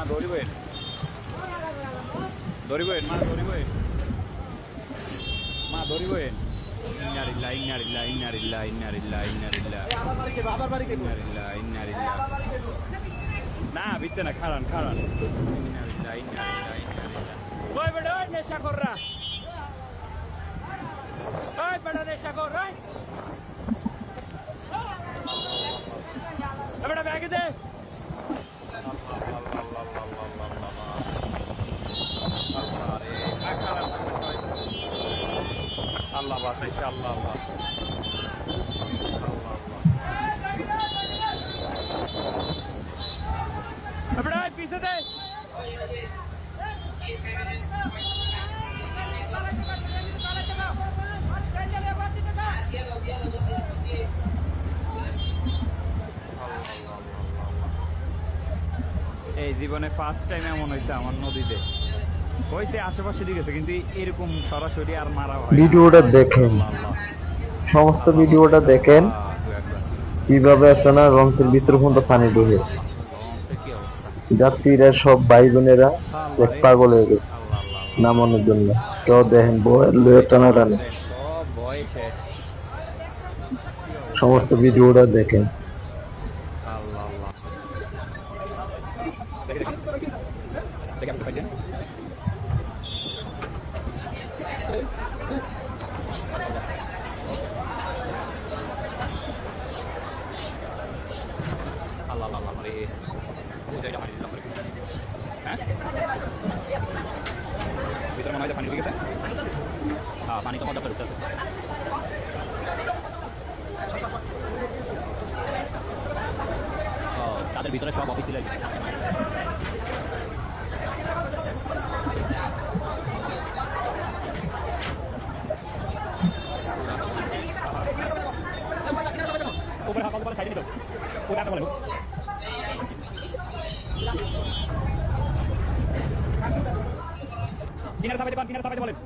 ধরিবেন ধরিবেন মা ধরিবেন মা ধরিবেন ইন্নারিল্লাহ ইন্নারিল্লাহ ইন্নারিল্লাহ ইন্নারিল্লাহ ইন্নারিল্লাহ ইন্নারিল্লাহ ইন্নারিল্লাহ না ভিতরে না খারান খারান ইন্নারিল্লাহ ইন্নারিল্লাহ ইন্নারিল্লাহ ওই বেটা ওই নেশা কররা ওই বেটা নেশা কর ওই বেটা ব্যাগ দে আল্লাহ বাসাইছে আল্লাহ আল্লাহ বেটা পিছে দে এই জীবনে ফার্স্ট টাইম এমন হয়েছে আমার নদীতে হয়েছে আশেপাশে দিকে কিন্তু এরকম সরাসরি আর মারা হয় ভিডিওটা দেখেন সমস্ত ভিডিওটা দেখেন কিভাবে আছে না লঞ্চের ভিতর পর্যন্ত পানি ঢুকে যাত্রীরা সব ভাই বোনেরা এক পাগল হয়ে গেছে নামানোর জন্য কেউ দেখেন বয়ের লয়ে টানাটানি সমস্ত ভিডিওটা দেখেন ভিতরে মনে হয় পানি ঢুকেছে হ্যাঁ পানি তো মজা করে উঠতেছে তাদের ভিতরে সব অফিস ছিল উপরে হাত বলে সাইডে নিত ওটা বলে কিনারে সাবাইতে বলেন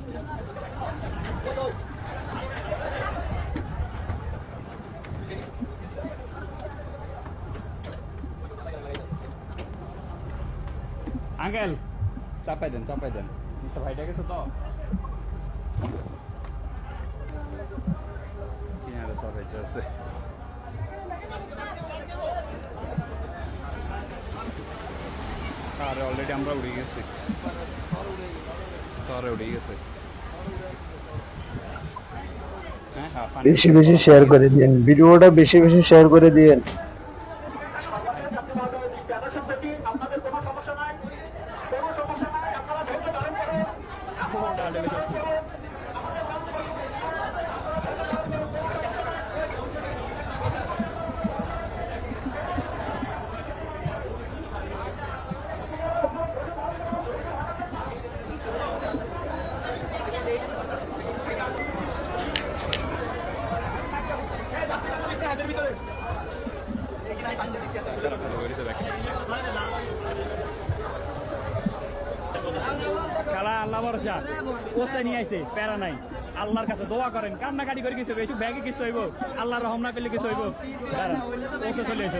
আঙ্কেল চাপাই দেন মিস্টার ভাইটা গেছে তো কিনারে সাবাইতে আছে আরে অলরেডি আমরা উড়ে গেছি সরে উড়ে গেছে বেশি বেশি শেয়ার করে দিন ভিডিওটা বেশি বেশি শেয়ার করে দিন খেলা আল্লাহ ভরসা ওসে নিয়ে আইছে প্যারা নাই আল্লাহর কাছে দোয়া করেন কান্নাকাটি করে কিছু হইব ব্যাগে কিছু হইব আল্লাহর রহম না পেলে কিছু হইব ওসে চলে এসে